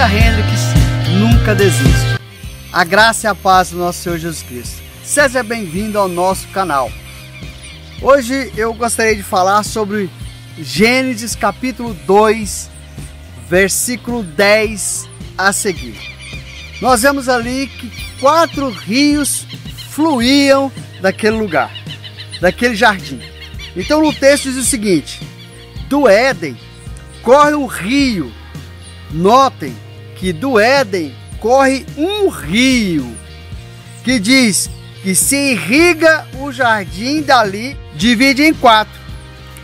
família Hendricks nunca desiste. A graça e a paz do nosso Senhor Jesus Cristo. Seja bem-vindo ao nosso canal. Hoje eu gostaria de falar sobre Gênesis capítulo 2, versículo 10 a seguir. Nós vemos ali que 4 rios fluíam daquele lugar, daquele jardim. Então no texto diz o seguinte: do Éden corre um rio. Notem que do Éden corre um rio que diz que se irriga o jardim dali, divide em 4.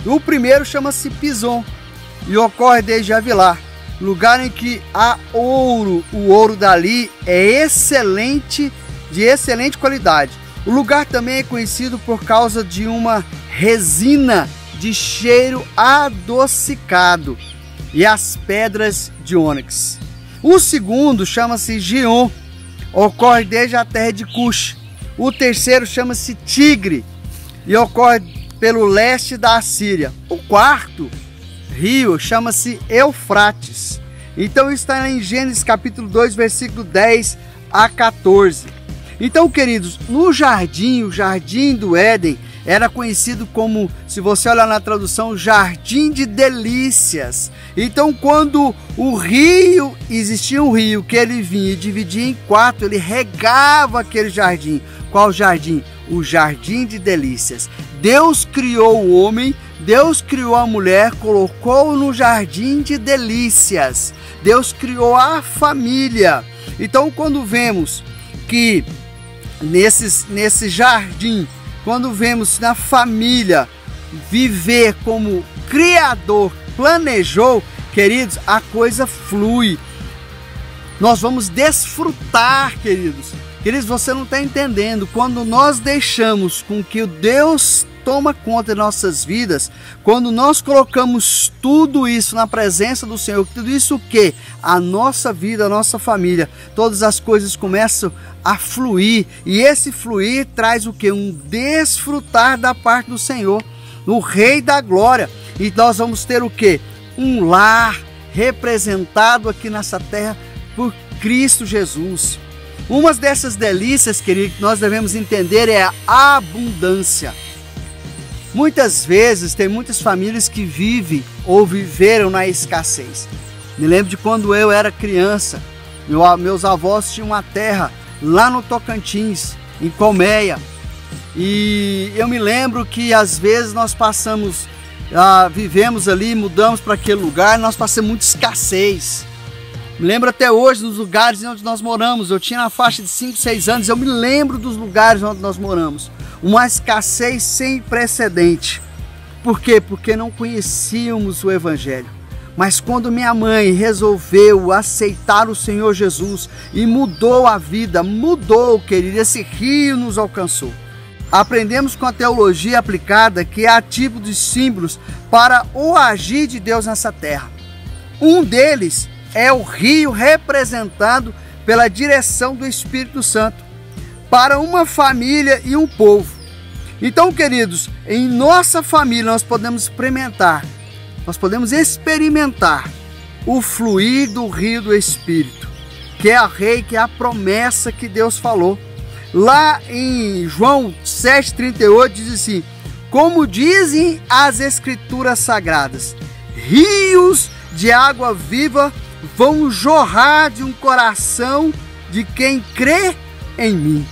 O primeiro chama-se Pison e ocorre desde Havilah, lugar em que há ouro. O ouro dali é excelente, de excelente qualidade. O lugar também é conhecido por causa de uma resina de cheiro adocicado e as pedras de ônix. O segundo chama-se Gion, ocorre desde a terra de Cush. O terceiro chama-se Tigre e ocorre pelo leste da Assíria. O quarto rio chama-se Eufrates. Então está em Gênesis capítulo 2, versículo 10 a 14. Então, queridos, no jardim, o jardim do Éden era conhecido como, se você olhar na tradução, jardim de delícias. Então, quando o rio, existia um rio que ele vinha e dividia em 4, ele regava aquele jardim. Qual jardim? O jardim de delícias. Deus criou o homem, Deus criou a mulher, colocou no jardim de delícias. Deus criou a família. Então, quando vemos que nesse jardim, quando vemos na família viver como Criador planejou, queridos, a coisa flui. Nós vamos desfrutar, queridos. Queridos, você não está entendendo. Quando nós deixamos com que o Deus toma conta de nossas vidas, quando nós colocamos tudo isso na presença do Senhor, tudo isso o quê? A nossa vida, a nossa família, todas as coisas começam a fluir, e esse fluir traz o quê? Um desfrutar da parte do Senhor, o Rei da Glória, e nós vamos ter o quê? Um lar representado aqui nessa terra por Cristo Jesus. Uma dessas delícias, querido, que nós devemos entender é a abundância. Muitas vezes tem muitas famílias que vivem ou viveram na escassez. Me lembro de quando eu era criança, meus avós tinham uma terra lá no Tocantins, em Colmeia, e eu me lembro que às vezes nós vivemos ali, mudamos para aquele lugar, nós passamos muita escassez. Me lembro até hoje dos lugares onde nós moramos. Eu tinha na faixa de 5, 6 anos, eu me lembro dos lugares onde nós moramos. Uma escassez sem precedente. Por quê? Porque não conhecíamos o Evangelho. Mas quando minha mãe resolveu aceitar o Senhor Jesus e mudou a vida, mudou, querido, esse rio nos alcançou. Aprendemos com a teologia aplicada que há tipos de símbolos para o agir de Deus nessa terra. Um deles é o rio representado pela direção do Espírito Santo para uma família e um povo. Então, queridos, em nossa família nós podemos experimentar o fluir do rio do Espírito, que é a promessa que Deus falou. Lá em João 7,38 diz assim: como dizem as Escrituras Sagradas, rios de água viva vão jorrar de um coração de quem crê em mim.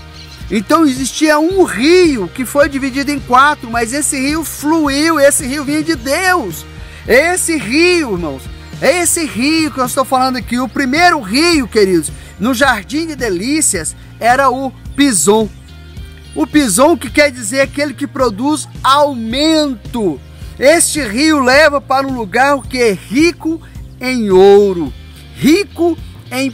Então existia um rio que foi dividido em 4, mas esse rio fluiu, esse rio vinha de Deus. Esse rio, irmãos, é esse rio que eu estou falando aqui. O primeiro rio, queridos, no Jardim de Delícias, era o Pison. O Pison, que quer dizer aquele que produz aumento. Este rio leva para um lugar que é rico em ouro, rico em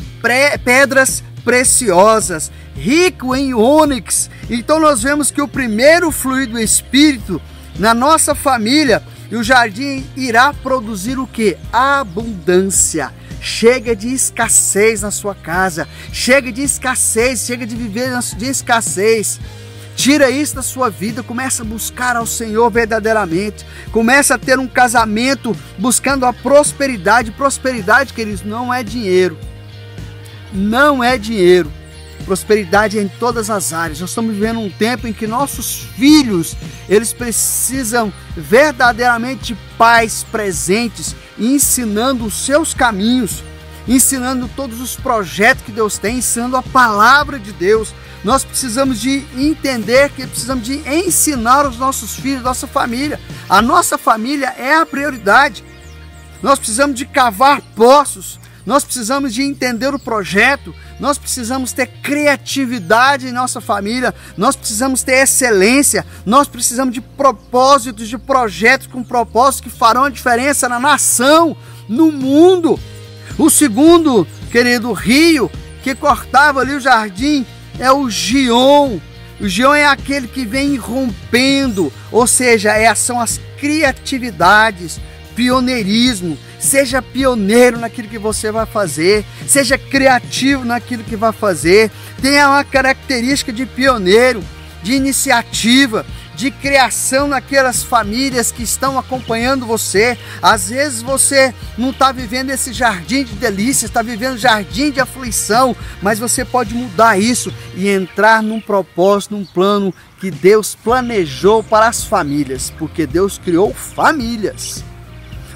pedras preciosas, rico em ônix. Então nós vemos que o primeiro fluir do Espírito na nossa família, e o jardim irá produzir o que? Abundância. Chega de escassez na sua casa, chega de escassez, chega de viver de escassez. Tira isso da sua vida, começa a buscar ao Senhor verdadeiramente, começa a ter um casamento buscando a prosperidade. Prosperidade, queridos, não é dinheiro. não é dinheiro. Prosperidade é em todas as áreas. Nós estamos vivendo um tempo em que nossos filhos, eles precisam verdadeiramente de pais presentes, ensinando os seus caminhos, ensinando todos os projetos que Deus tem, ensinando a palavra de Deus. Nós precisamos de entender que precisamos de ensinar os nossos filhos, nossa família. A nossa família é a prioridade. Nós precisamos de cavar poços, nós precisamos de entender o projeto, nós precisamos ter criatividade em nossa família, nós precisamos ter excelência, nós precisamos de propósitos, de projetos com propósitos que farão a diferença na nação, no mundo. O segundo, querido, rio que cortava ali o jardim é o Gion. O Gion é aquele que vem rompendo, ou seja, são as criatividades, pioneirismo. Seja pioneiro naquilo que você vai fazer, seja criativo naquilo que vai fazer. Tenha uma característica de pioneiro, de iniciativa, de criação naquelas famílias que estão acompanhando você. Às vezes você não está vivendo esse jardim de delícias, está vivendo jardim de aflição, mas você pode mudar isso e entrar num propósito, num plano que Deus planejou para as famílias, porque Deus criou famílias.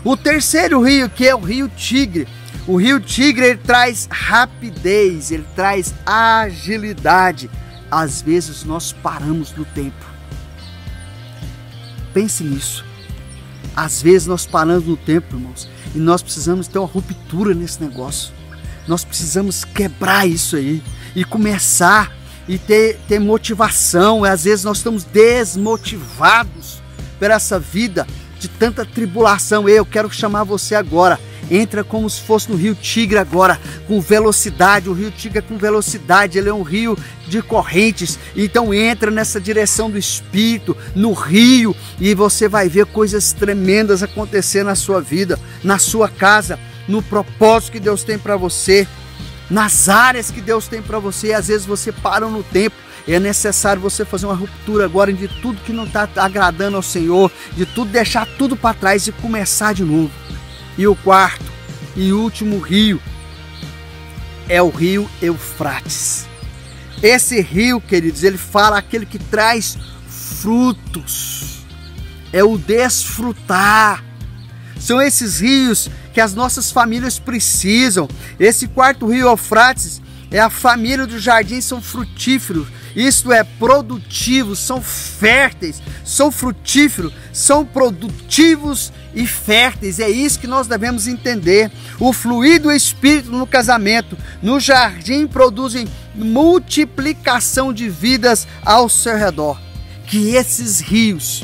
O terceiro rio, que é o rio Tigre. O rio Tigre, ele traz rapidez, ele traz agilidade. Às vezes nós paramos no tempo. Pense nisso. Às vezes nós paramos no tempo, irmãos, e nós precisamos ter uma ruptura nesse negócio. Nós precisamos quebrar isso aí e começar e ter motivação. Às vezes nós estamos desmotivados por essa vida de tanta tribulação. Eu quero chamar você agora. Entra como se fosse no rio Tigre agora, com velocidade. O rio Tigre é com velocidade, ele é um rio de correntes. Então entra nessa direção do Espírito, no rio, e você vai ver coisas tremendas acontecer na sua vida, na sua casa, no propósito que Deus tem para você, nas áreas que Deus tem para você. E às vezes você para no tempo. É necessário você fazer uma ruptura agora de tudo que não está agradando ao Senhor, de tudo, deixar tudo para trás e começar de novo. E o quarto e último rio é o rio Eufrates. Esse rio, queridos, ele fala aquele que traz frutos, é o desfrutar. São esses rios que as nossas famílias precisam. Esse quarto rio Eufrates é a família do jardim, são frutíferos, isto é, produtivos, são férteis, são frutíferos, são produtivos e férteis. É isso que nós devemos entender. O fluir do Espírito no casamento, no jardim, produzem multiplicação de vidas ao seu redor. Que esses rios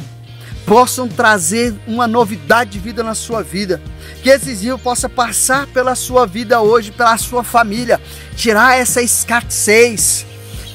possam trazer uma novidade de vida na sua vida. Que esses rios possam passar pela sua vida hoje, pela sua família. Tirar essa escassez,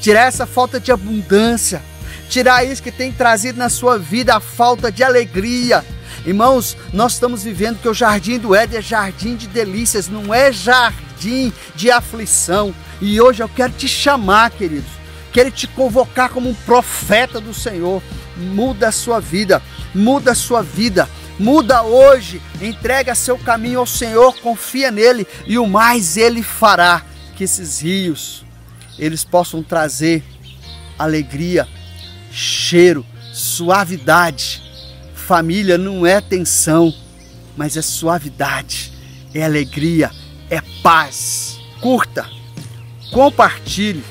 tirar essa falta de abundância, tirar isso que tem trazido na sua vida a falta de alegria. Irmãos, nós estamos vivendo que o jardim do Éden é jardim de delícias, não é jardim de aflição. E hoje eu quero te chamar, queridos, quero te convocar como um profeta do Senhor. Muda a sua vida, muda a sua vida. Muda hoje, entrega seu caminho ao Senhor, confia nele e o mais ele fará. Que esses rios, eles possam trazer alegria, cheiro, suavidade. Família não é tensão, mas é suavidade, é alegria, é paz. Curta, compartilhe.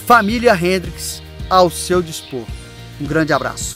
Família Hendricks ao seu dispor. Um grande abraço.